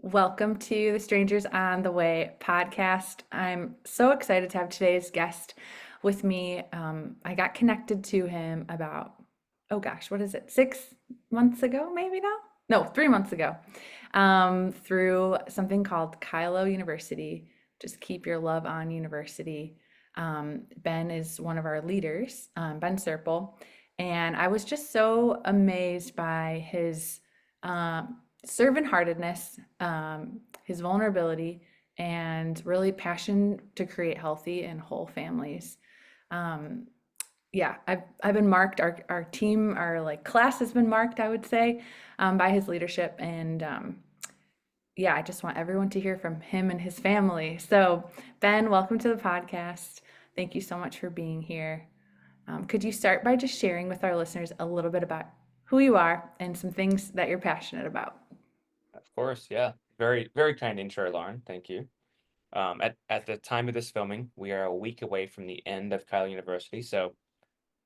Welcome to the Strangers on the Way podcast. I'm so excited to have today's guest with me. I got connected to him about, oh gosh, what is it, 6 months ago, maybe now? No, 3 months ago, through something called Kylo University. Just keep your love on university. Ben is one of our leaders, Ben Serpell, and I was just so amazed by his servant-heartedness, his vulnerability, and really passion to create healthy and whole families. Um, yeah, I've been marked. Our team, our like class has been marked, I would say, by his leadership, and yeah, I just want everyone to hear from him and his family. So, Ben, welcome to the podcast. Thank you so much for being here. Could you start by just sharing with our listeners a little bit about who you are and some things that you're passionate about? Of course, yeah. Very, very kind intro, Lauren. Thank you. At the time of this filming, we are a week away from the end of Kyle University. So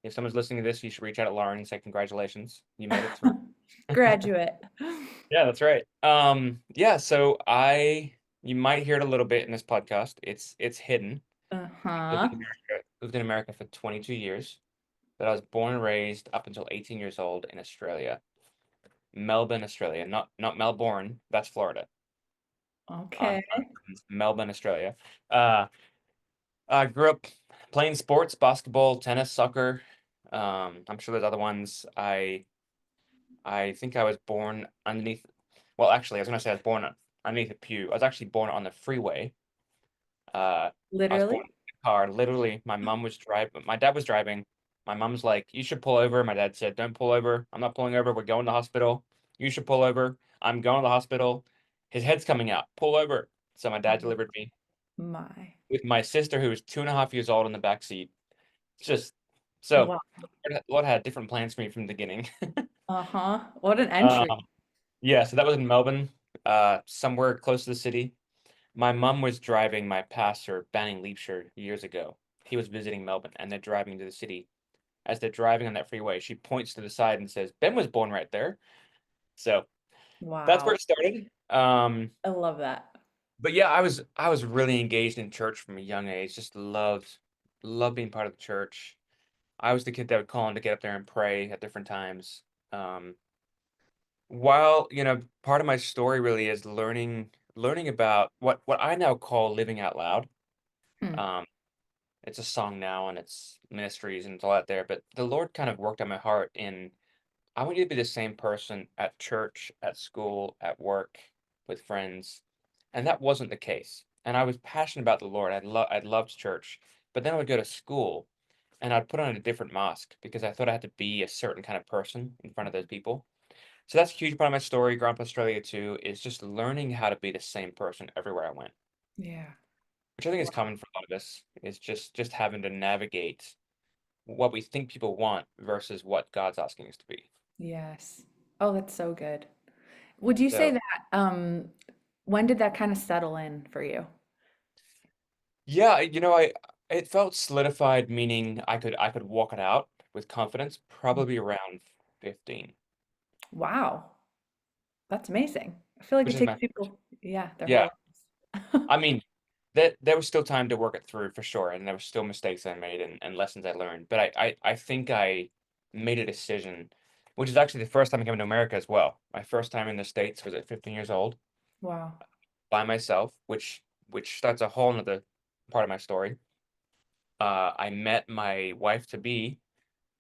if someone's listening to this, you should reach out to Lauren and say congratulations, you made it through. Graduate. Yeah, that's right. Yeah. You might hear it a little bit in this podcast. It's hidden. Uh-huh. Lived in America for 22 years, but I was born and raised up until 18 years old in Australia, Melbourne, Australia, not Melbourne. That's Florida. Okay. I'm from Melbourne, Australia. Uh, I grew up playing sports, basketball, tennis, soccer. I'm sure there's other ones. I think I was born underneath. Well, actually, I was gonna say I was born underneath a pew. I was actually born on the freeway. I was born Literally? in a car. Literally, my mom was driving. My dad was driving. My mom's like, "You should pull over." My dad said, "Don't pull over. I'm not pulling over. We're going to the hospital. You should pull over. I'm going to the hospital. His head's coming out. Pull over." So my dad Oh delivered me my. with my sister, who was 2.5 years old, in the back seat. Just so Wow. Lord had different plans for me from the beginning. Uh-huh. What an Um, entry. yeah, so that was in Melbourne, somewhere close to the city. My mom was driving my pastor, Banning Leapshire, years ago. He was visiting Melbourne, and they're driving to the city. As they're driving on that freeway, she points to the side and says, "Ben was born right there." So that's where Wow. it started. I love that. But yeah, I was really engaged in church from a young age. Just loved being part of the church. I was the kid that would call him to get up there and pray at different times. Um, while, part of my story really is learning about what I now call living out loud. Hmm. Um, it's a song now and it's ministries and it's all out there, but the Lord kind of worked on my heart in I want you to be the same person at church, at school, at work, with friends. And that wasn't the case. And I was passionate about the Lord. I loved church, but then I would go to school and I'd put on a different mask because I thought I had to be a certain kind of person in front of those people. So that's a huge part of my story, growing up in Australia too, is just learning how to be the same person everywhere I went, Yeah. which I think is Wow. common for a lot of us, is just having to navigate what we think people want versus what God's asking us to be. Yes. Oh, that's so good. Would you say So that when did that kind of settle in for you? yeah, I it felt solidified, meaning I could walk it out with confidence, probably around 15, Wow. That's amazing. I feel like which it is takes my people, yeah, their yeah. whole lives. I mean, that there was still time to work it through for sure, and there were still mistakes I made and lessons I learned. But I think I made a decision, which is actually the first time I came to America as well. My first time in the States was at 15 years old Wow. by myself, which starts a whole nother part of my story. I met my wife to be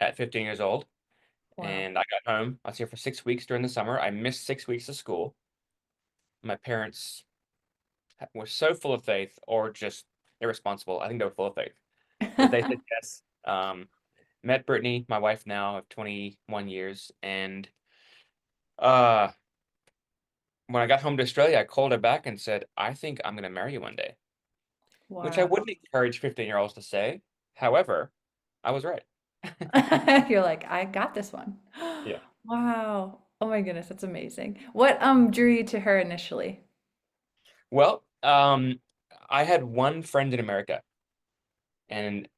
at 15 years old. Wow. And I got home. I was here for 6 weeks during the summer. I missed 6 weeks of school. My parents were so full of faith, or just irresponsible. I think they were full of faith that they said yes. Met Brittney, my wife now of 21 years, and uh, when I got home to Australia, I called her back and said, "I think I'm going to marry you one day," which I Wow. wouldn't encourage 15-year-olds to say. However, I was right. You're like, I got this one. Yeah. Wow. Oh my goodness, that's amazing. What drew you to her initially? Well, I had one friend in America, and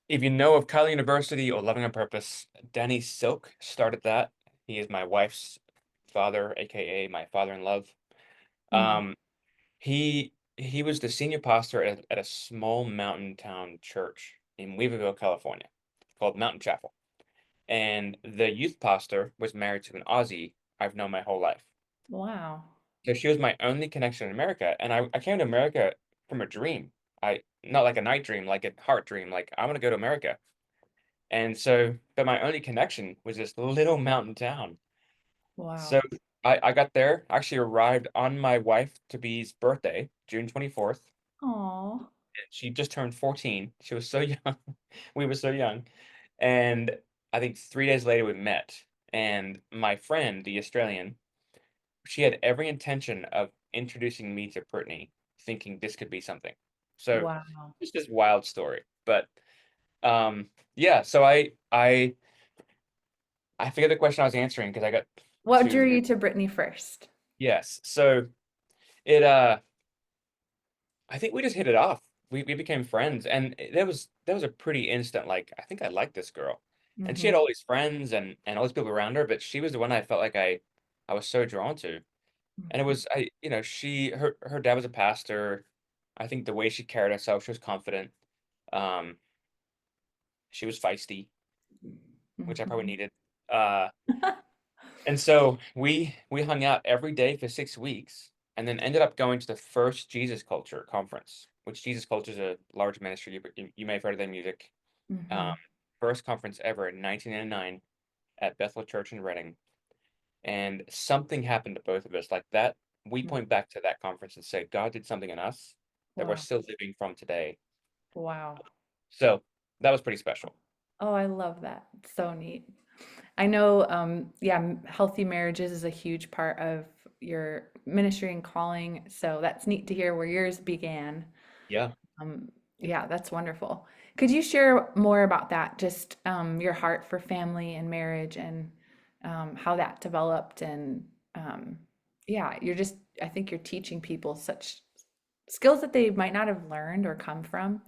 if you know of Kyle University or Loving on Purpose, Danny Silk started that. He is my wife's father, aka my father in love. Mm. Um, he was the senior pastor at a small mountain town church in Weaverville, California, called Mountain Chapel. And the youth pastor was married to an Aussie I've known my whole life. Wow. So she was my only connection in America, and I came to America from a dream. I not like a night dream, like a heart dream. Like I want to go to America. And so, but my only connection was this little mountain town. Wow. So I got there, actually arrived on my wife to be's birthday, June 24th. Oh. She just turned 14. She was so young. We were so young. And I think 3 days later we met. And my friend, the Australian, she had every intention of introducing me to Brittney, thinking this could be something. So Wow. it's this wild story. But yeah, so I forget the question I was answering because I got What drew to you to Brittany first? yes. So it I think we just hit it off. We became friends, and that was a pretty instant. Like I think I like this girl, and she Mm-hmm. had all these friends and all these people around her, but she was the one I felt like I was so drawn to. And it Mm-hmm. was her dad was a pastor. I think the way she carried herself, she was confident. Um, she was feisty, which I probably Mm-hmm. needed. Uh, And so we hung out every day for 6 weeks, and then ended up going to the first Jesus Culture conference, which Jesus Culture is a large ministry. You may have heard of their music. Um, Mm-hmm. first conference ever in 1999 at Bethel Church in Reading, and something happened to both of us like that. We point back to that conference and say God did something in us that we're Wow. still living from today. Wow. So that was pretty special. Oh, I love that. It's so neat. I know, yeah, healthy marriages is a huge part of your ministry and calling. So that's neat to hear where yours began. Yeah. Yeah, that's wonderful. Could you share more about that? Just your heart for family and marriage and how that developed. And yeah, I think you're teaching people such skills that they might not have learned or come from.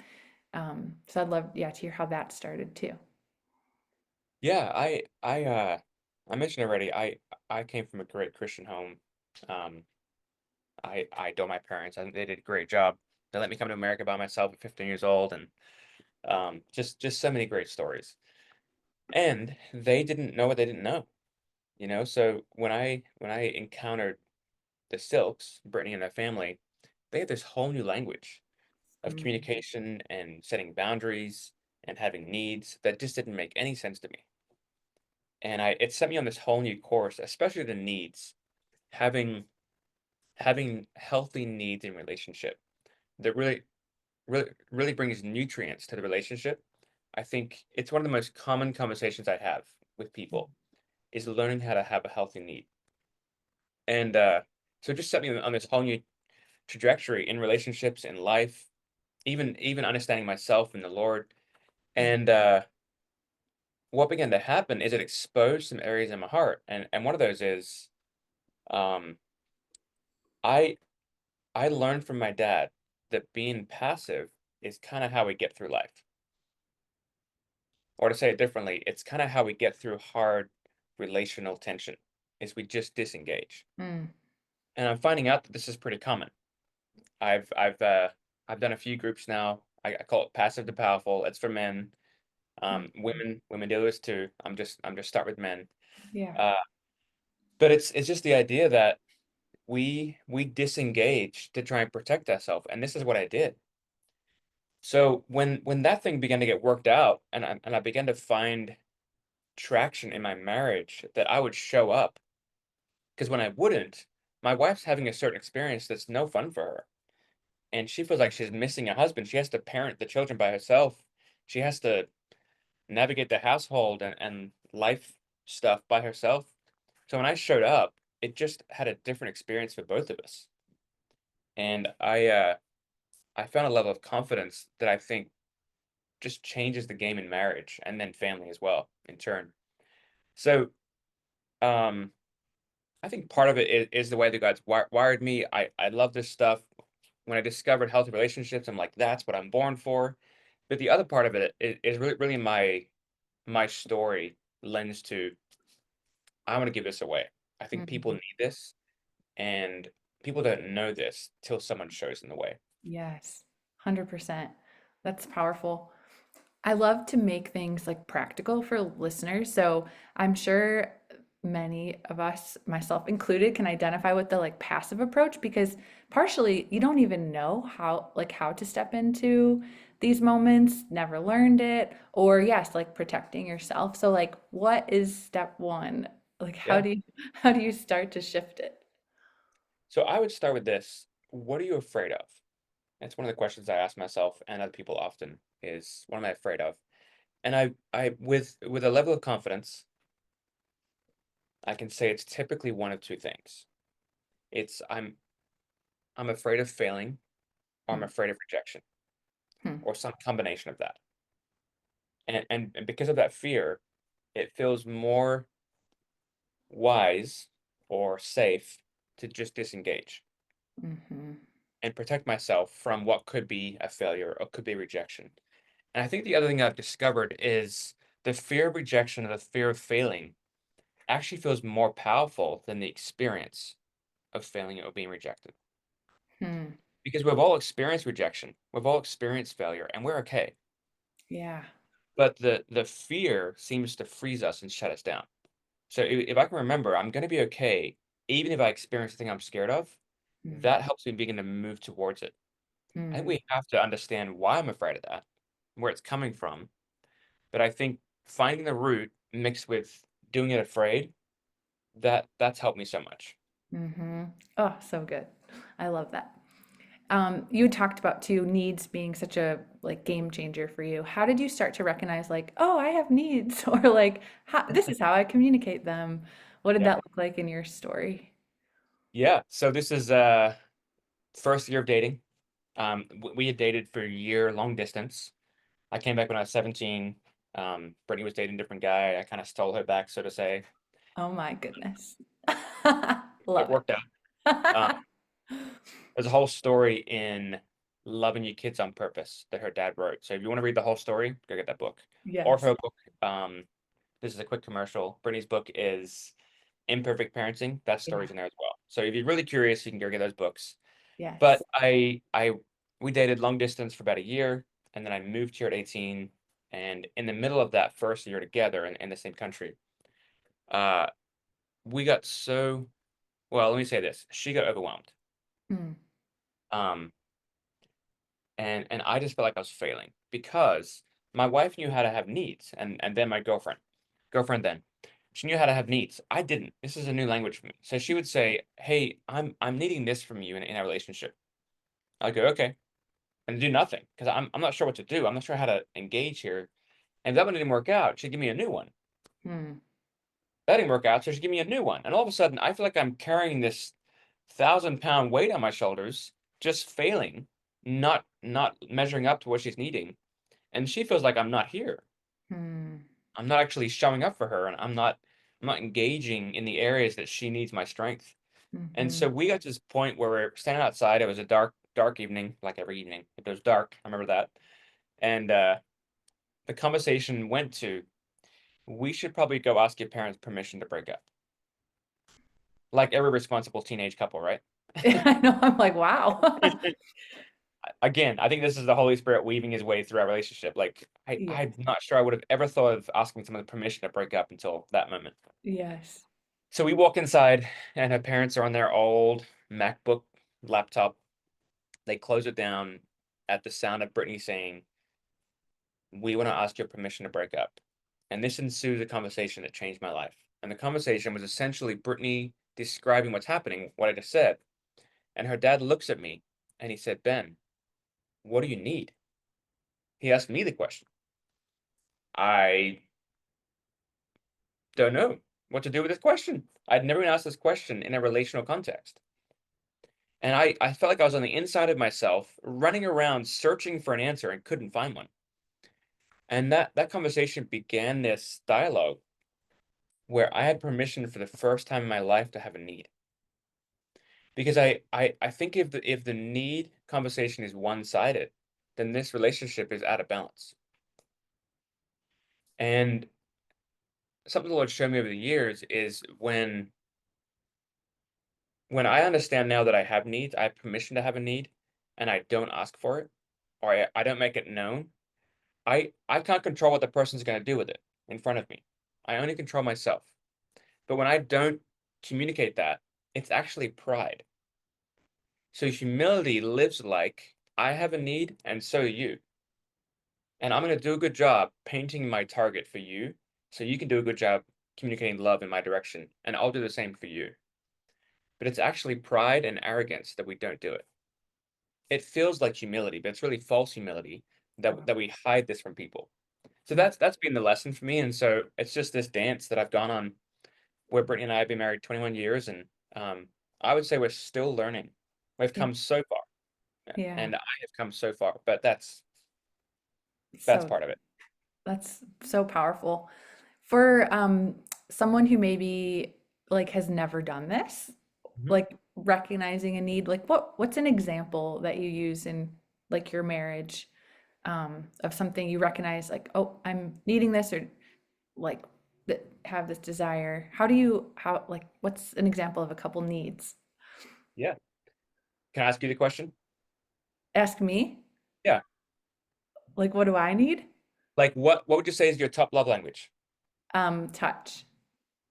So I'd love, yeah, to hear how that started too. Yeah, I mentioned already, I came from a great Christian home. Um, I adore my parents. I think they did a great job. They let me come to America by myself at 15 years old, and just so many great stories. And they didn't know what they didn't know, you know. So when I encountered the Silks, Brittany and their family, they had this whole new language of Mm, communication and setting boundaries and having needs that just didn't make any sense to me. And it set me on this whole new course, especially the needs, having having healthy needs in relationship that really brings nutrients to the relationship. I think it's one of the most common conversations I have with people is learning how to have a healthy need. And so it just set me on this whole new trajectory in relationships, in life, even understanding myself and the Lord. mm, And what began to happen is it exposed some areas in my heart. And one of those is um I I learned from my dad that being passive is kind of how we get through life. Or to say it differently, it's kind of how we get through hard relational tension, is we just disengage. mm, And I'm finding out that this is pretty common. I've done a few groups now. I call it passive to powerful. It's for men. mm. Women do this too. I'm just start with men. Yeah. Uh, but it's just the idea that we disengage to try and protect ourselves. And this is what I did. So when that thing began to get worked out, and I began to find traction in my marriage, that I would show up, because when I wouldn't, my wife's having a certain experience that's no fun for her, and she feels like she's missing a husband. She has to parent the children by herself. She has to navigate the household and life stuff by herself. So when I showed up, it just had a different experience for both of us, and I found a level of confidence that I think just changes the game in marriage and then family as well in turn. So, um, I think part of it is the way that God's wired me. I love this stuff. When I discovered healthy relationships, I'm like, that's what I'm born for. But the other part of it is really my story lends to I want to give this away. I think people Mhm. need this, and people don't know this till someone shows them the way. Yes, 100%. That's powerful. I love to make things like practical for listeners. So I'm sure many of us, myself included, can identify with the like passive approach because partially you don't even know how to step into these moments, never learned it, or yes, like protecting yourself. So like what is step one? Like Yeah. how do you start to shift it? So I would start with this. What are you afraid of? That's one of the questions I ask myself and other people often is, what am I afraid of? And with a level of confidence, I can say it's typically one of two things. It's I'm afraid of failing, or I'm Hmm. afraid of rejection, Hmm. or some combination of that. And because of that fear, it feels more wise or safe to just disengage Mhm. and protect myself from what could be a failure or could be rejection. And I think the other thing I've discovered is the fear of rejection or the fear of failing actually feels more powerful than the experience of failing or being rejected. Hmm. Because we've all experienced rejection, we've all experienced failure, and we're okay. Yeah. But the fear seems to freeze us and shut us down. So if I can remember, I'm going to be okay, even if I experience the thing I'm scared of, Hmm. that helps me begin to move towards it. I think Hmm. we have to understand why I'm afraid of that, where it's coming from. But I think finding the root mixed with doing it afraid, that's helped me so much. Hmm. Oh, so good. I love that. You had talked about too needs being such a like game changer for you. How did you start to recognize like, oh, I have needs, or like, this is how I communicate them? What did Yeah. that look like in your story? Yeah. So this is first year of dating. We had dated for a year, long distance. I came back when I was 17. Brittany was dating a different guy. I kind of stole her back, so to say. Oh my goodness. It Love worked out. Um, it. there's a whole story in Loving Your Kids on Purpose that her dad wrote. So if you want to read the whole story, go get that book. Or Yes. her book, this is a quick commercial. Brittany's book is Imperfect Parenting. That Yeah. story's in there as well. So if you're really curious, you can go get those books. But Yes. we dated long distance for about a year, and then I moved here at 18. And in the middle of that first year together in the same country, uh, we got so, well, let me say this. She got overwhelmed. Mm. Um, and I just felt like I was failing because my wife knew how to have needs, and then my girlfriend then, she knew how to have needs. I didn't. This is a new language for me. So she would say, "Hey, I'm needing this from you in our relationship." I go, "Okay," and do nothing because I'm not sure what to do. I'm not sure how to engage here. And if that one didn't work out, she'd give me a new one. Mm. That didn't work out, so she'd give me a new one. And all of a sudden, I feel like I'm carrying this 1,000-pound weight on my shoulders, just failing, not measuring up to what she's needing. And she feels like I'm not here. Mm. I'm not actually showing up for her, and I'm not engaging in the areas that she needs my strength. And Hmm. so we got to this point where we're standing outside. It was a dark evening, like every evening. It was dark. I remember that. And the conversation went to, we should probably go ask your parents permission to break up. Like every responsible teenage couple, right? I know. I'm like, wow. Again, I think this is the Holy Spirit weaving his way through our relationship. Like I'm Yes. not sure I would have ever thought of asking someone permission to break up until that moment. Yes. So we walk inside, and her parents are on their old MacBook laptop. They close it down at the sound of Brittany saying, "We want to ask your permission to break up." And this ensues a conversation that changed my life. And the conversation was essentially Brittany describing what's happening, what I just said. And her dad looks at me and he said, "Ben, what do you need?" He asked me the question. I don't know what to do with this question. I'd never been asked this question in a relational context. And I felt like I was on the inside of myself, running around searching for an answer and couldn't find one. And that conversation began this dialogue where I had permission for the first time in my life to have a need. Because I think if the need conversation is one-sided, then this relationship is out of balance. And something the Lord showed me over the years is when when I understand now that I have needs, I have permission to have a need, and I don't ask for it, or I don't make it known, I can't control what the person's gonna do with it in front of me. I only control myself. But when I don't communicate that, it's actually pride. So humility lives like I have a need and so do you. And I'm gonna do a good job painting my target for you, so you can do a good job communicating love in my direction, and I'll do the same for you. But it's actually pride and arrogance that we don't do it. It feels like humility, but it's really false humility Wow. that we hide this from people. So Mm, that's been the lesson for me, and so it's just this dance that I've gone on where Brittany and I have been married 21 years, and I would say we're still learning. We've yeah. come so far, Yeah. and I have come so far, but that's So part of it. that's so powerful. For someone who maybe like has never done this, Mhm. like recognizing a need, like what's an example that you use in like your marriage of something you recognize like, oh, I'm needing this or like that have this desire. How like what's an example of a couple needs? Yeah. Can I ask you the question? Ask me, Yeah. like what do I need? Like what would you say is your top love language? Touch.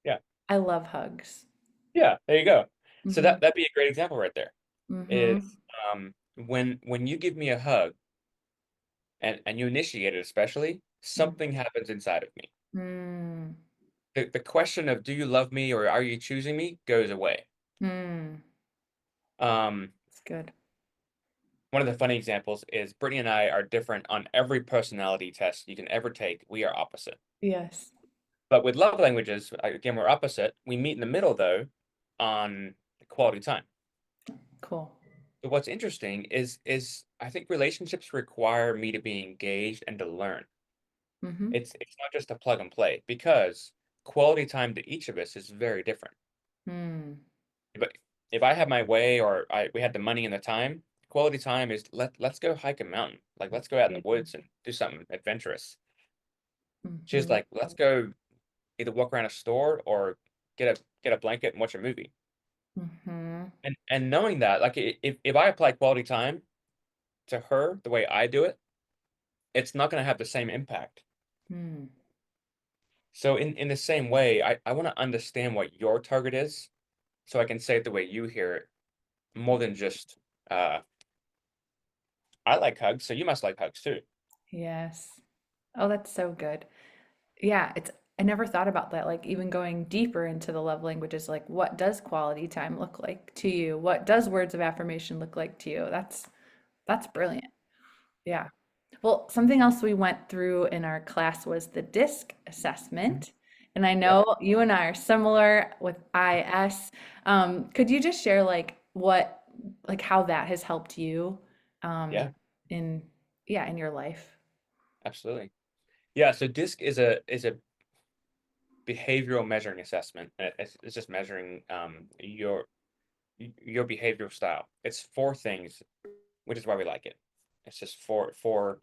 Yeah. I love hugs. Yeah, there you go. So Mm-hmm. that'd be a great example right there. Is Mm-hmm. when you give me a hug and you initiate it especially, something happens inside of me. Mm-hmm. The question of do you love me or are you choosing me goes away. Mm. Um, It's good. one of the funny examples is Brittany and I are different on every personality test you can ever take. We are opposite. Yes. But with love languages, again, we're opposite. We meet in the middle though on quality time. Cool. But what's interesting is I think relationships require me to be engaged and to learn. Mm-hmm. It's not just a plug and play because quality time to each of us is very different. Mm. But if I have my way or we had the money and the time, quality time is let's go hike a mountain. Like let's go out in the Yeah. woods and do something adventurous. She's Mm-hmm. like, let's go either walk around a store or get a blanket and watch a movie. Mm-hmm. And knowing that, like if I apply quality time to her the way I do it, it's not going to have the same impact. Mm. So in the same way, I want to understand what your target is so I can say it the way you hear it more than just uh I like hugs, so you must like hugs too. Yes. Oh, that's so good. Yeah, it's I never thought about that. Like even going deeper into the love languages, like what does quality time look like to you? What does words of affirmation look like to you? That's brilliant. Yeah. Well, something else we went through in our class was the DISC Mhm. assessment. And I Yep. know you and I are similar with IS. Could you just share like how that has helped you Yeah, in yeah, in your life? absolutely. Yeah, so DISC is a behavioral measuring assessment. It's just measuring your behavioral style. It's four things, which is why we like it. It's just four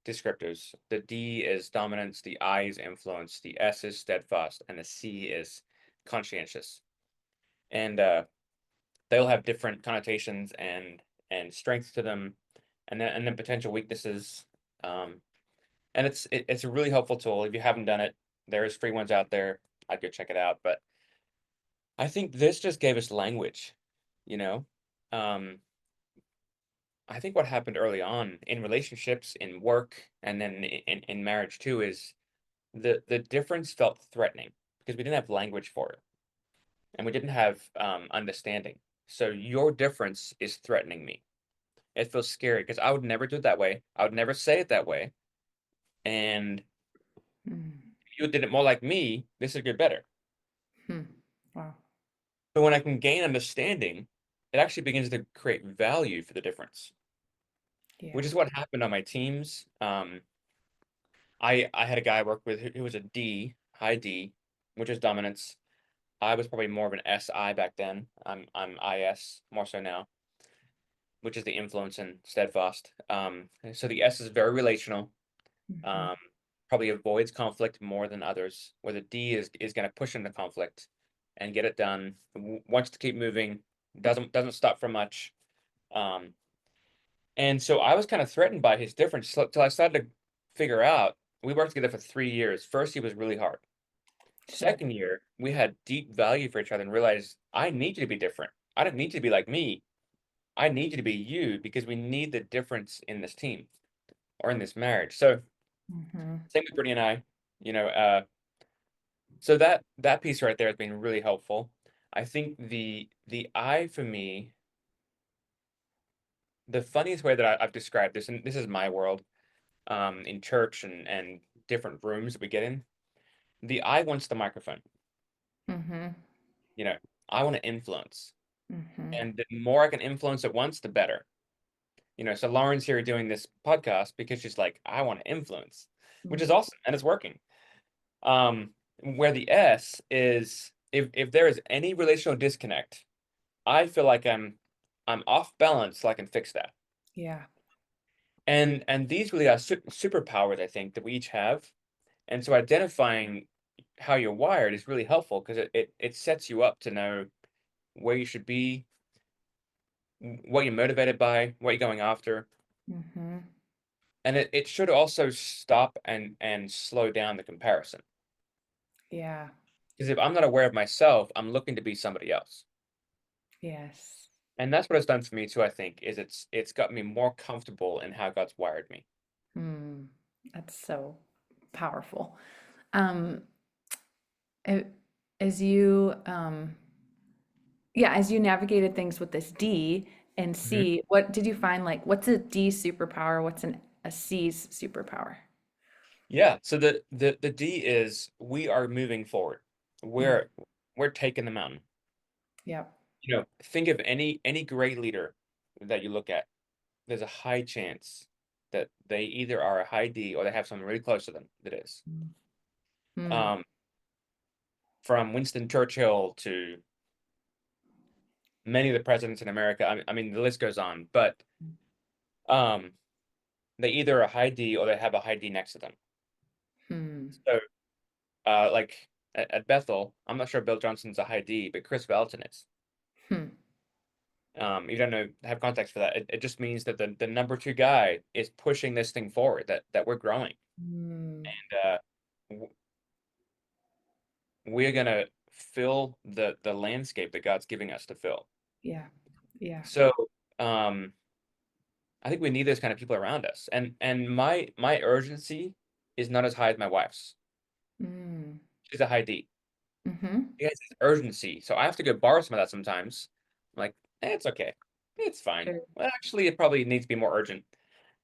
descriptors. The D is dominance, the I is influence, the S is steadfast, and the C is conscientious. And they'll have different connotations and strengths to them, and then potential weaknesses. Um, and it's a really helpful tool. If you haven't done it, there's free ones out there. I'd go check it out. But I think this just gave us language, you know. Um, I think what happened early on in relationships, in work, and then in marriage too, is the difference felt threatening because we didn't have language for it and we didn't have understanding. So your difference is threatening me. It feels scary because I would never do it that way. I would never say it that way. And Mm. if you did it more like me, this would get better. Hmm. Wow. But when I can gain understanding, it actually begins to create value for the difference, which Yeah. is what happened on my teams. I had a guy I worked with who was a D, high D, which is dominance. I was probably more of an SI back then. I'm IS more so now, which is the influence and steadfast. So the S is very relational. Hmm. Um, probably avoids conflict more than others. Where the D is going to push into conflict and get it done. Wants to keep moving. doesn't stop for much. Um, and so I was kind of threatened by his difference till I started to figure out we worked together for 3 years. First, he was really hard. Sure. Second year, we had deep value for each other and realized I need you to be different. I don't need you to be like me. I need you to be you because we need the difference in this team or in this marriage. So Hmm. same with Brittany and I, you know, so that piece right there has been really helpful. I think the I for me, the funniest way that I've described this, and this is my world, in church and different rooms that we get in, the I wants the microphone. Hmm. You know, I want to influence, Hmm. and the more I can influence at once, the better. So Lauren's here doing this podcast because she's like, I want to influence, which is awesome, and it's working. Where the S is, if there is any relational disconnect, I feel like I'm off balance, so I can fix that. Yeah. And these really are superpowers, I think, that we each have. And so identifying how you're wired is really helpful because it sets you up to know where you should be, what you're motivated by, what you're going after. Hmm. And it should also stop and slow down the comparison. Yeah. Because if I'm not aware of myself, I'm looking to be somebody else. Yes. And that's what it's done for me too, I think, is it's got me more comfortable in how God's wired me. Mm. That's so powerful. Um, a- as you, yeah, as you navigated things with this D and Mhm. C, what did you find like, what's a D superpower? What's a C's superpower? Yeah. So the D is we are moving forward. Mm. We're taking the mountain. Yep. Think of any great leader that you look at. There's a high chance that they either are a high D or they have someone really close to them that is. Mm. Um, from Winston Churchill to many of the presidents in America. I mean, the list goes on, but um, they either are a high D or they have a high D next to them. Hmm. So, like at Bethel, I'm not sure Bill Johnson's a high D, but Chris Vallotton is. Hmm. You don't know have context for that. It just means that the number two guy is pushing this thing forward, that we're growing, Hmm. and we're gonna fill the landscape that God's giving us to fill. Yeah. Yeah. So um, I think we need those kind of people around us. And my urgency is not as high as my wife's. Mm. She's a high D. Mm-hmm. She has this urgency, so I have to go borrow some of that sometimes. I'm like, it's okay, it's fine. Sure. Well, actually, it probably needs to be more urgent.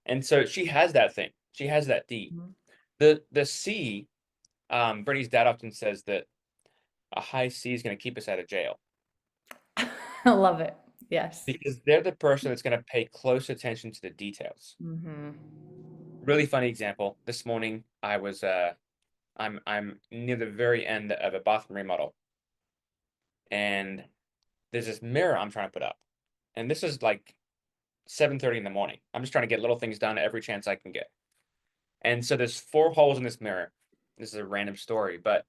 And so she has that thing. She has that D. Mhm. The C, Brittany's dad often says that a high C is going to keep us out of jail I love it. Yes. because they're the person that's going to pay close attention to the details. Mm-hmm. Really funny example. This morning, I'm near the very end of a bathroom remodel, and there's this mirror I'm trying to put up, and this is like 7:30 in the morning. I'm just trying to get little things done every chance I can get. And so there's four holes in this mirror. This is a random story, but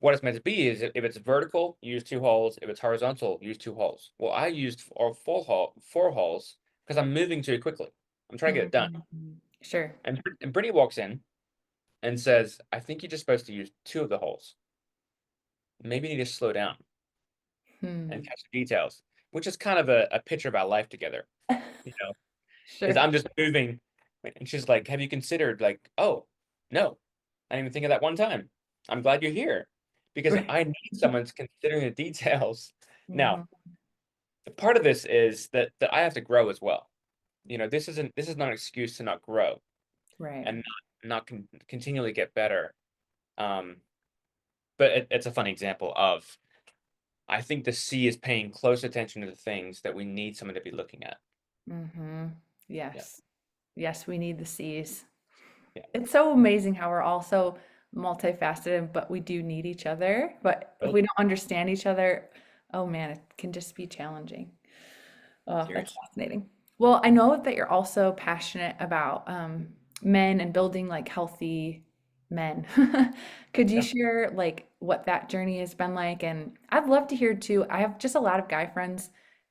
what it's meant to be is if it's vertical, use two holes. If it's horizontal, use two holes. Well, I used four holes because I'm moving too quickly. I'm trying to get it done. Mm-hmm. Sure. And Brittany walks in and says, I think you're just supposed to use two of the holes. Maybe you need to slow down and Hmm. catch the details, which is kind of a picture of our life together, you know, is Sure. I'm just moving. And she's like, have you considered like, oh, no, I didn't even think of that one time. I'm glad you're here because Right. I need someone that's considering the details. Now, Hmm. part of this is that I have to grow as well. This is not an excuse to not grow Right. and not continually get better. Um, but it's a funny example of I think the C is paying close attention to the things that we need someone to be looking at. Mm-hmm. Yeah, Yes. Yes, we need the C's. yeah. It's so amazing how we're all so multifaceted, but we do need each other. But if we Totally. don't understand each other, oh man, it can just be challenging. Oh, that's Seriously. fascinating. Well, I know that you're also passionate about men and building like healthy men. Could you Yeah. share like what that journey has been like? And I'd love to hear too. I have just a lot of guy friends,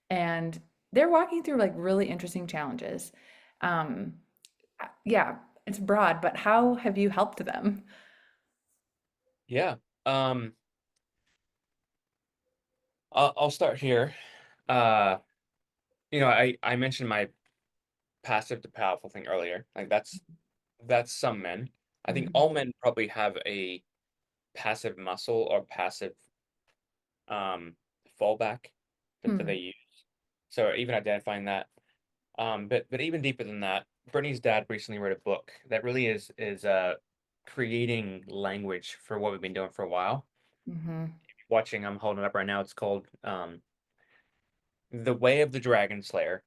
and they're walking through like really interesting challenges. Um, yeah, it's broad, but how have you helped them? Yeah. Um, I'll start here. Uh, I mentioned my passive to powerful thing earlier. Like that's some men. I think Mhm, all men probably have a passive muscle or passive um fallback that they hmm, use. So even identifying that. But even deeper than that, Brittney's dad recently wrote a book that really is creating language for what we've been doing for a while. mhm, Watching, I'm holding it up right now. It's called The Way of the Dragon Slayer: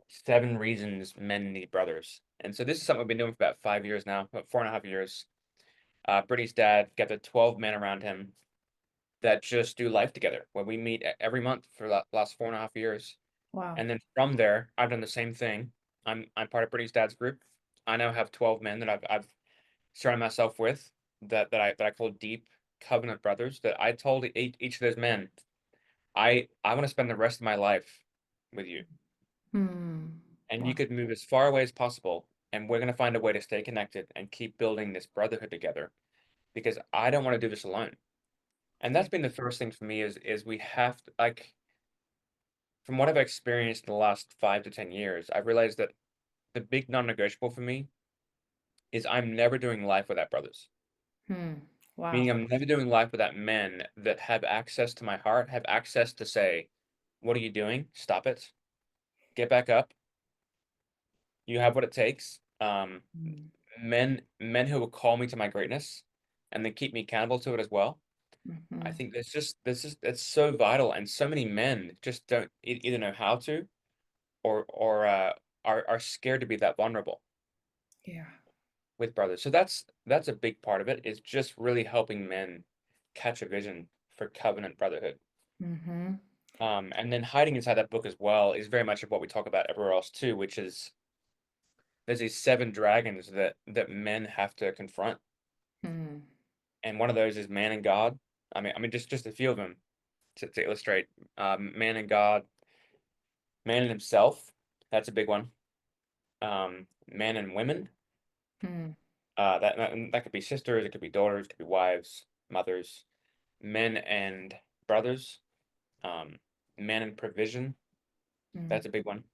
7 Reasons Men Need Brothers. And so this is something we've been doing for about 5 years now, about 4.5 years. Brittney's dad got the 12 men around him that just do life together, where we meet every month for the last 4.5 years. wow, And then from there, I've done the same thing. I'm part of Brittany's dad's group. I now have 12 men that I've surrounded myself with that I call deep covenant brothers. That I told each of those men, I want to spend the rest of my life with you, hmm, and you wow, could move as far away as possible, and we're gonna find a way to stay connected and keep building this brotherhood together because I don't want to do this alone. And yeah, that's been the first thing for me is we have to, like, from what I've experienced in the last 5 to 10 years, I've realized that the big non-negotiable for me is I'm never doing life without brothers. hmm, wow, Meaning I'm never doing life without men that have access to my heart, have access to say, "What are you doing? Stop it. Get back up. You have what it takes." hmm, Men who will call me to my greatness and then keep me accountable to it as well. I mhm, think this is it's so vital, and so many men just don't either know how to or are scared to be that vulnerable yeah, with brothers. So that's a big part of it, is just really helping men catch a vision for covenant brotherhood. mhm, And then hiding inside that book as well is very much of what we talk about everywhere else too, which is there's these 7 dragons that men have to confront, hmm, and one of those is man and God. I mean, just a few of them to illustrate. Man and God, man and himself. That's a big one. Man and women. hmm, That could be sisters, it could be daughters, it could be wives, mothers. Men and brothers. Um, Man and provision. hmm, That's a big one.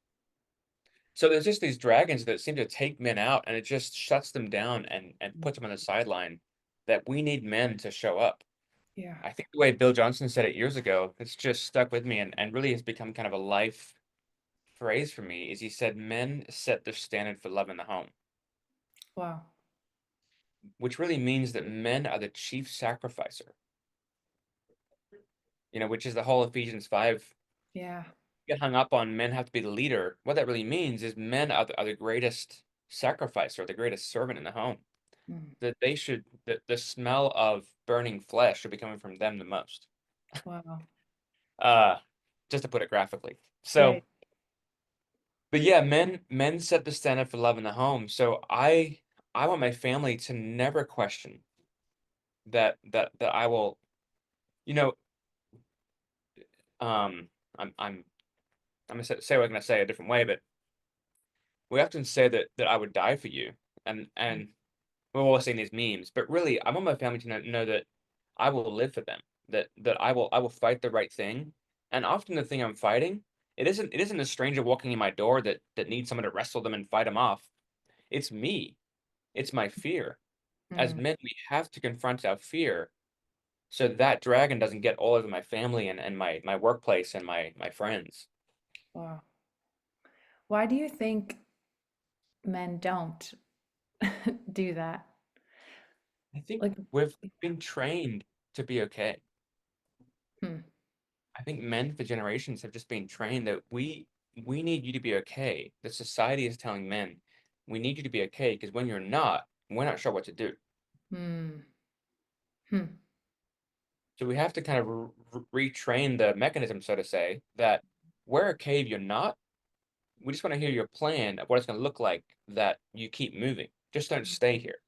So there's just these dragons that seem to take men out, and it just shuts them down and puts them on the sideline. That we need men to show up. yeah, I think the way Bill Johnson said it years ago, it's just stuck with me and really has become kind of a life phrase for me. Is he said men set the standard for love in the home, wow, which really means that men are the chief sacrificer. Which is the whole Ephesians 5. yeah, Get hung up on men have to be the leader. What that really means is men are the greatest sacrificer, the greatest servant in the home. hmm, That they should the smell of burning flesh should be coming from them the most. wow, Uh just to put it graphically. yeah, So, but yeah, men set the standard for love in the home. So I want my family to never question that I will, you know, um I'm gonna say what I'm gonna say a different way, but we often say that I would die for you. And we're always saying these memes, but really I want my family to know that I will live for them, that I will fight the right thing. And often the thing I'm fighting, it isn't a stranger walking in my door that needs someone to wrestle them and fight them off. It's me. It's my fear. As hmm, men, we have to confront our fear so that dragon doesn't get all over my family and my workplace and my friends. wow. Why do you think men don't do that? I think Like, we've been trained to be okay. hmm, I think men for generations have just been trained that we need you to be okay. The society is telling men we need you to be okay because when you're not, we're not sure what to do. hmm, hmm, So we have to kind of retrain the mechanism, so to say, that we're okay if you're not. We just want to hear your plan of what it's going to look like that you keep moving. Just don't stay here.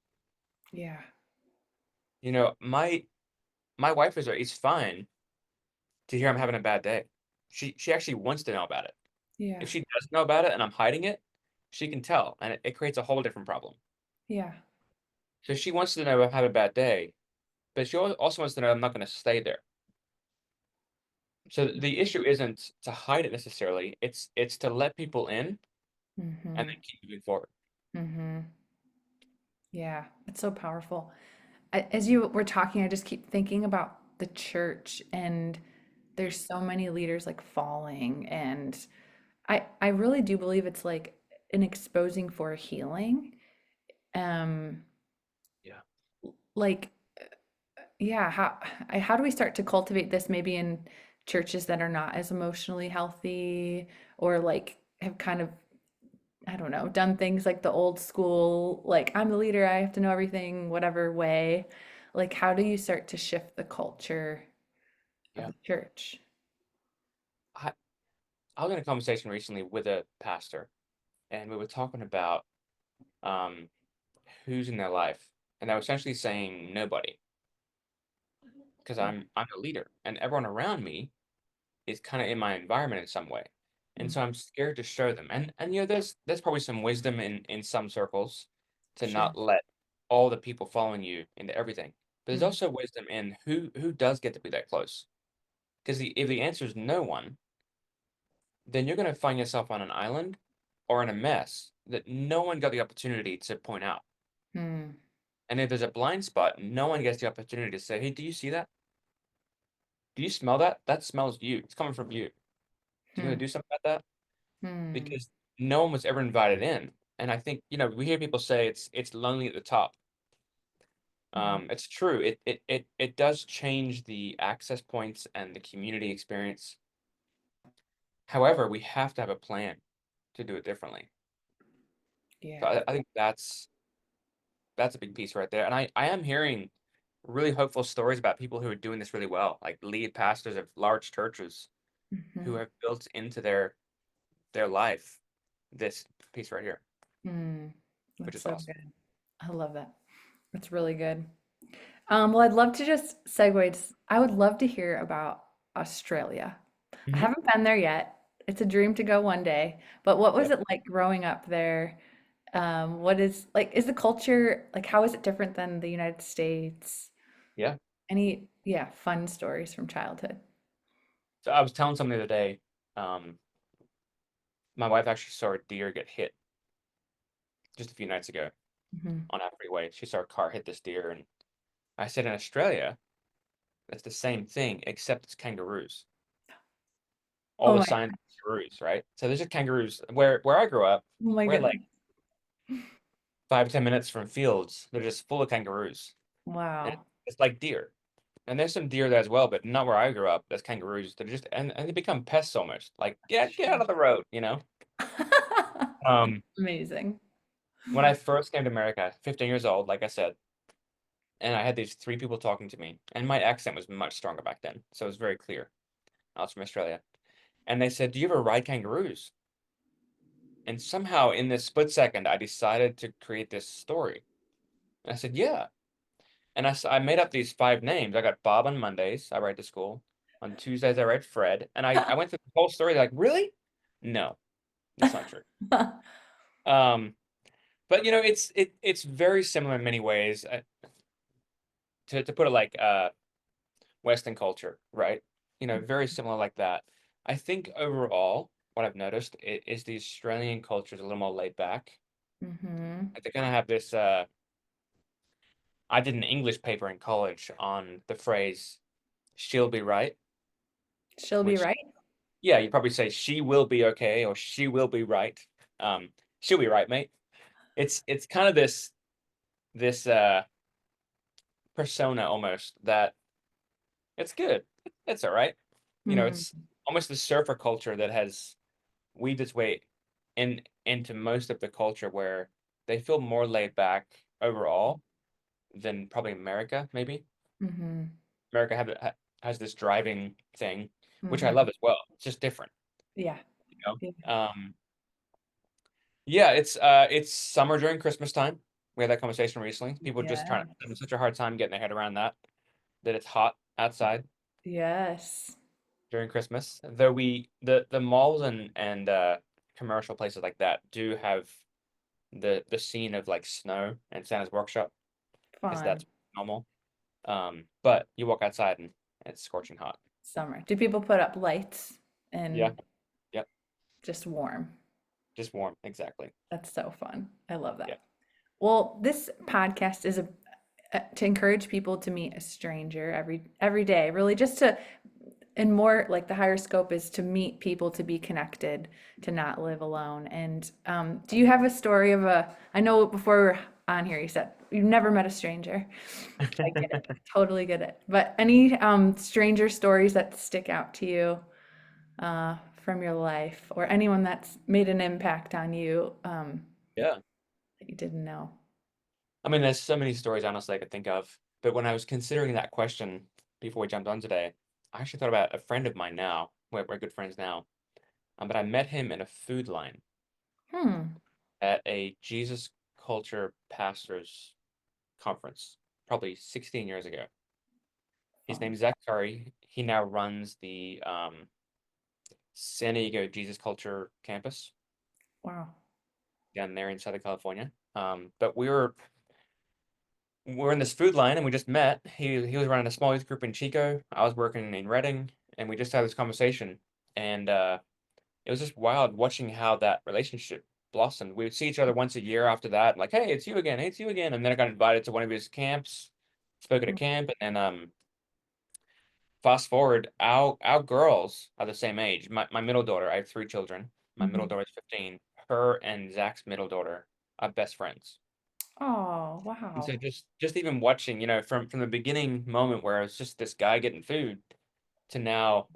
yeah, My wife is fine to hear I'm having a bad day. She actually wants to know about it. Yeah. If she does know about it and I'm hiding it, she can tell, and it creates a whole different problem. Yeah. So she wants to know if I have a bad day, but she also wants to know I'm not going to stay there. So the issue isn't to hide it necessarily. It's to let people in and Mm-hmm. then keep moving forward. Mm-hmm. Yeah. It's so powerful. As you were talking, I just keep thinking about the church, and there's so many leaders like falling, and I really do believe it's like an exposing for healing. Um, Yeah. like yeah, how do we start to cultivate this maybe in churches that are not as emotionally healthy, or like have kind of, I don't know, done things like the old school, like I'm the leader, I have to know everything, whatever way. Like, how do you start to shift the culture of Yeah. the church? I, I was in a conversation recently with a pastor, and we were talking about um, who's in their life, and I was essentially saying nobody, because I'm a leader, and everyone around me is kind of in my environment in some way, and Mm, so I'm scared to show them. And there's probably some wisdom in some circles to sure. not let all the people following you into everything, but there's Mm, also wisdom in who does get to be that close. Because if the answer is no one, then you're going to find yourself on an island or in a mess that no one got the opportunity to point out. mm, And if there's a blind spot, no one gets the opportunity to say, "Hey, do you see that? Do you smell that? That smells you. It's coming from you. Do you want mm, to do something about that?" mm, Because no one was ever invited in. And I think, we hear people say it's lonely at the top. mm. It's true. It does change the access points and the community experience. However, we have to have a plan to do it differently. So Yeah. I think that's a big piece right there. And I am hearing really hopeful stories about people who are doing this really well, like lead pastors of large churches who Hmm. have built into their life this piece right here, Mm. which That's is so awesome. good. I love that. That's really good. Well, I'd love to just segue. I would love to hear about Australia. I Hmm. haven't been there yet. It's a dream to go one day. But what was Yep. it like growing up there? What is like, is the culture like, how is it different than the United States? Yeah. Any, yeah, fun stories from childhood? So I was telling someone the other day, um, my wife actually saw a deer get hit just a few nights ago Hmm. on our freeway. She saw a car hit this deer, and I said in Australia, that's the same thing, except it's kangaroos. All Oh the my, signs are kangaroos, right? So there's just kangaroos. Where I grew up, oh my we're like goodness. 5 to 10 minutes from fields. They're just full of kangaroos. And Wow. it's like deer. And there's some deer there as well, but not where I grew up. There's kangaroos. They're just and they become pests almost. Like, get out Sure. of the road. Um, Amazing. when I first came to America, 15 years old, like I said, and I had these three people talking to me, and my accent was much stronger back then, so it was very clear. I was from Australia. And they said, "Do you ever ride kangaroos?" And somehow in this split second, I decided to create this story. And I said, "Yeah." And I made up these five names. I got Bob on Mondays. I write to school. On Tuesdays, I write Fred. And I went through the whole story like, really? No, that's not true. Um, but it's very similar in many ways. To put it like Western culture, right? Very similar like that. I think overall, what I've noticed is the Australian culture is a little more laid back. Hmm. Like, they kind of have this. I did an English paper in college on the phrase "she'll be right," She'll be which, right. yeah, you probably say she will be okay or she will be right. Um, she'll be right, mate. It's kind of this persona almost that it's good. It's all right. Mm, It's almost the surfer culture that has weaved its way into most of the culture where they feel more laid back overall than probably America, maybe. hmm. Has this driving thing, which I Hmm. love as well. It's just different, Yeah. you know. Yeah. Yeah, it's summer during Christmas time. We had that conversation recently. People just trying Yeah. having such a hard time getting their head around that it's hot outside. Yes. during Christmas. Though the malls and commercial places like that do have the scene of like snow and Santa's workshop because Fun. that's normal. But you walk outside and it's scorching hot. Summer. Do people put up lights Yeah, and yep, just warm? just warm, exactly. That's so fun. I love Yeah, that. Well, this podcast is to encourage people to meet a stranger every day, really just to, and more like the higher scope is to meet people, to be connected, to not live alone. And do you have a story of I know before we were on here, you said you've never met a stranger. I get it, totally get it. But any stranger stories that stick out to you from your life, or anyone that's made an impact on you yeah. that you didn't know? I mean, there's so many stories honestly I could think of. But when I was considering that question before we jumped on today, I actually thought about a friend of mine now. We're good friends now. But I met him in a food line Hmm. at a Jesus Culture Pastors conference, probably 16 years ago. His Fun. name's Zach Curry. He now runs the San Diego Jesus Culture campus Wow. down there in Southern California. But we're in this food line and we just met. He was running a small youth group in Chico. I was working in Redding, and we just had this conversation. And it was just wild watching how that relationship blossomed. We would see each other once a year after that, like, hey, it's you again, hey, it's you again. And then I got invited to one of his camps, spoke at a camp, and then fast forward, our girls are the same age. My middle daughter, I have three children. My middle Mm-hmm. daughter is 15. Her and Zach's middle daughter are best friends. Oh, And so wow. just even watching, from the beginning moment where it's just this guy getting food to now,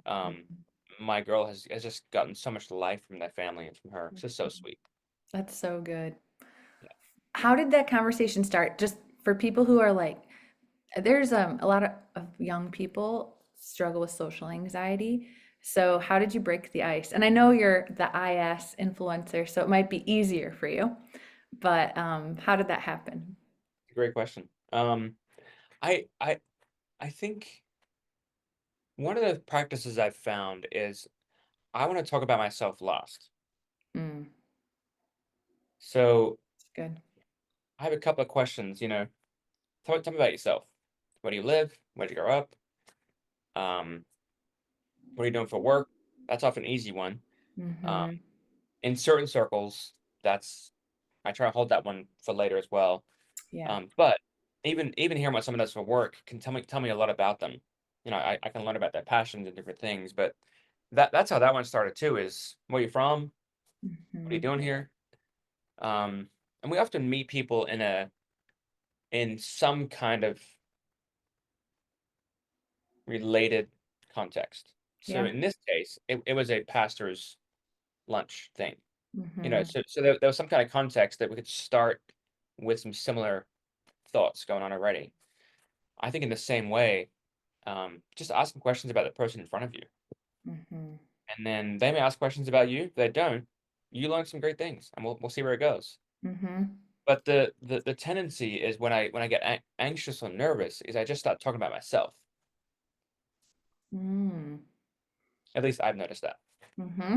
my girl has just gotten so much life from that family and from her. It's just so sweet. That's so good. Yeah. How did that conversation start? Just for people who are like, there's a lot of young people struggle with social anxiety. So how did you break the ice? And I know you're the IS influencer, so it might be easier for you, but how did that happen? Great question. I I I think one of the practices I've found is I want to talk about myself last. Mm, So it's good. I have a couple of questions, tell me about yourself. Where do you live? Where'd you grow up? Um, what are you doing for work? That's often an easy one. Um, Mm-hmm. in certain circles, that's I try to hold that one for later as well. Yeah. But even hearing what someone does for work can tell me a lot about them. I can learn about their passions and different things, but that's how that one started too, is where you from? What are you Mm-hmm. doing here? And we often meet people in some kind of related context. So Yeah. in this case, it was a pastor's lunch thing. Mm-hmm. So there was some kind of context that we could start with some similar thoughts going on already. I think in the same way, just ask some questions about the person in front of you. Mm-hmm. And then they may ask questions about you. If they don't, you learn some great things, and we'll see where it goes. Mm-hmm. But the tendency is when I get anxious or nervous, is I just start talking about myself. Mm. At least I've noticed that. Mm-hmm. Yeah.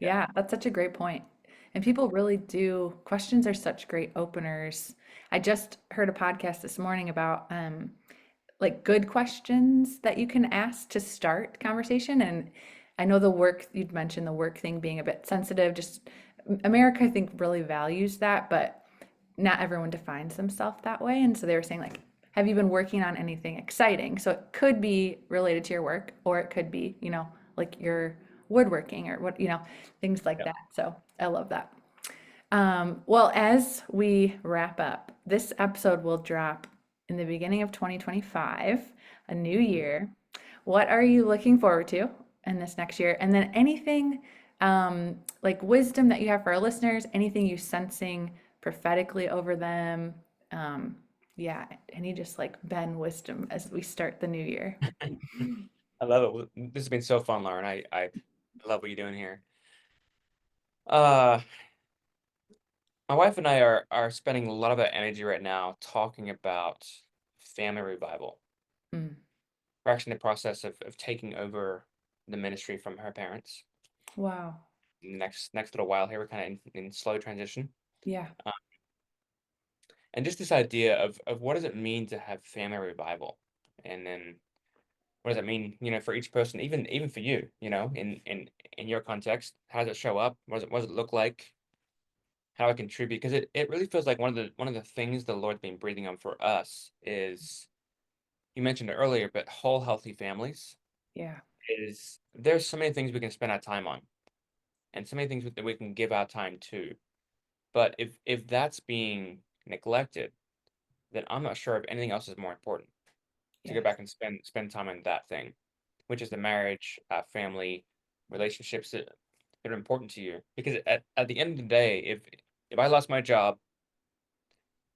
Yeah, that's such a great point. And people really do, questions are such great openers. I just heard a podcast this morning about like good questions that you can ask to start conversation. And I know the work you'd mentioned, the work thing being a bit sensitive, just America, I think, really values that, but not everyone defines themselves that way. And so they were saying, like, have you been working on anything exciting? So it could be related to your work, or it could be, like your woodworking or what, things like Yeah. that. So I love that. Well, as we wrap up, this episode will drop in the beginning of 2025, a new year. What are you looking forward to in this next year? And then anything like wisdom that you have for our listeners, anything you sensing prophetically over them? Um, yeah, any just like Ben wisdom as we start the new year. I love it. This has been so fun, Lauren. I love what you're doing here. Uh, my wife and I are spending a lot of our energy right now talking about family revival. Mm, We're actually in the process of taking over the ministry from her parents. Wow. Next little while here, we're kind of in slow transition. Yeah. Uh, and just this idea of what does it mean to have family revival? And then what does it mean, for each person, even for you, in your context, how does it show up? What does it look like? How I contribute? Because it really feels like one of the things the Lord's been breathing on for us is, you mentioned it earlier, but whole healthy families Yeah. is there's so many things we can spend our time on and so many things that we can give our time to. But if that's being neglected, then I'm not sure if anything else is more important to go Yes. back and spend time on that thing, which is the marriage, family, relationships that are important to you. Because at the end of the day, if I lost my job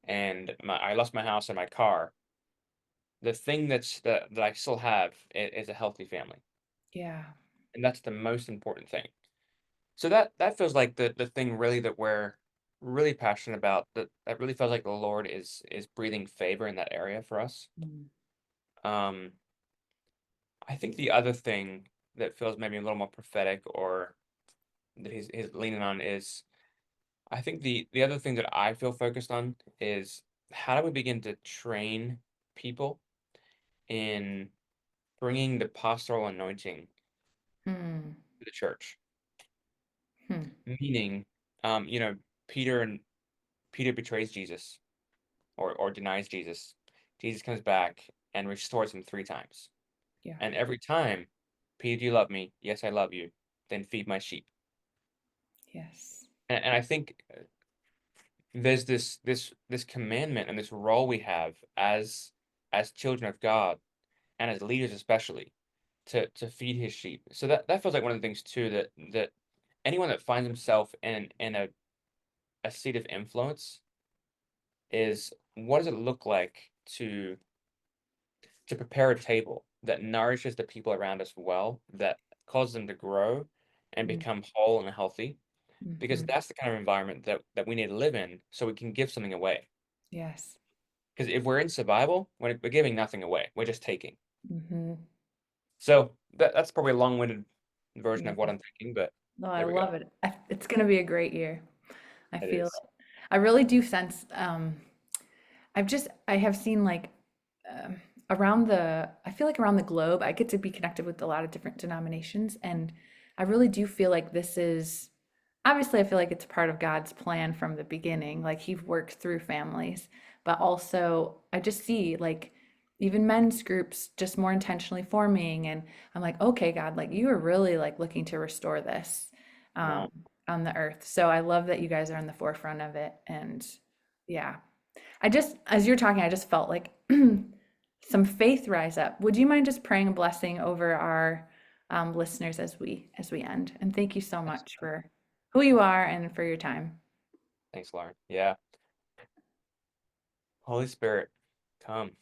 and I lost my house and my car, the thing that I still have is a healthy family, Yeah. and that's the most important thing. So that feels like the thing really that we're really passionate about. That really feels like the Lord is breathing favor in that area for us. Mm. Um, I think the other thing that feels maybe a little more prophetic or that he's leaning on is, I think the other thing that I feel focused on is, how do we begin to train people in bringing the pastoral anointing Hmm. to the church? Hmm. Meaning, you know, Peter and Peter betrays Jesus or denies Jesus. Jesus comes back and restores him 3 times. Yeah. And every time, Peter, do you love me? Yes, I love you. Then feed my sheep. Yes. And I think there's this commandment and this role we have as children of God and as leaders especially to feed his sheep. So that feels like one of the things too, that anyone that finds himself in a seat of influence is, what does it look like to prepare a table that nourishes the people around us well, that causes them to grow and Mm. become whole and healthy, because Mhm. that's the kind of environment that we need to live in so we can give something away. Yes. Because if we're in survival, we're giving nothing away. We're just taking. Mhm. So that's probably a long-winded version Yeah. of what I'm thinking, but No, I there we go. love it. It's going to be a great year. I It feel is. it. I really do sense, I have seen like um, I feel like around the globe, I get to be connected with a lot of different denominations. And I really do feel like this is, obviously, I feel like it's part of God's plan from the beginning. Like He worked through families, but also I just see like even men's groups just more intentionally forming. And I'm like, okay, God, like you are really like looking to restore this Come um, on. on the earth. So I love that you guys are in the forefront of it. And yeah, as you're talking, I just felt like some faith rise up. Would you mind just praying a blessing over our listeners as we end? And thank you so Thanks. much for who you are and for your time. Thanks, Lauren. Yeah. Holy Spirit, come.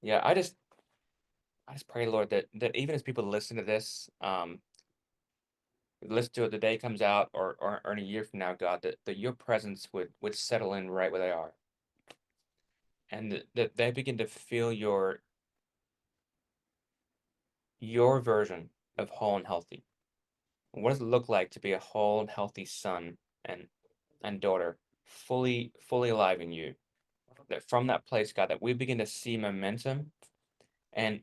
Yeah, I just pray, Lord, that even as people listen to this, listen to it the day it comes out, or in a year from now, God, that your presence would settle in right where they are. And that they begin to feel your version of whole and healthy. What does it look like to be a whole and healthy son and daughter, fully alive in you? That from that place, God, that we begin to see momentum and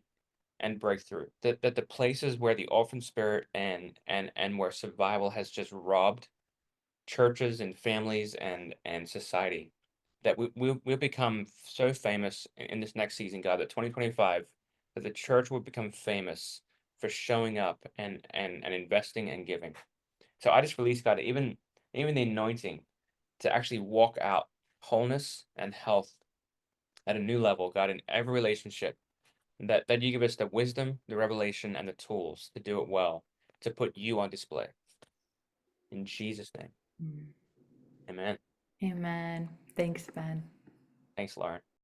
breakthrough. That the places where the orphan spirit and where survival has just robbed churches and families and society, that we'll become so famous in this next season, God, that 2025, that the church will become famous for showing up and investing and giving. So I just release, God, even the anointing to actually walk out wholeness and health at a new level, God, in every relationship, that you give us the wisdom, the revelation, and the tools to do it well, to put you on display. In Jesus' name, Mm. amen. Amen. Thanks, Ben. Thanks, Lauren.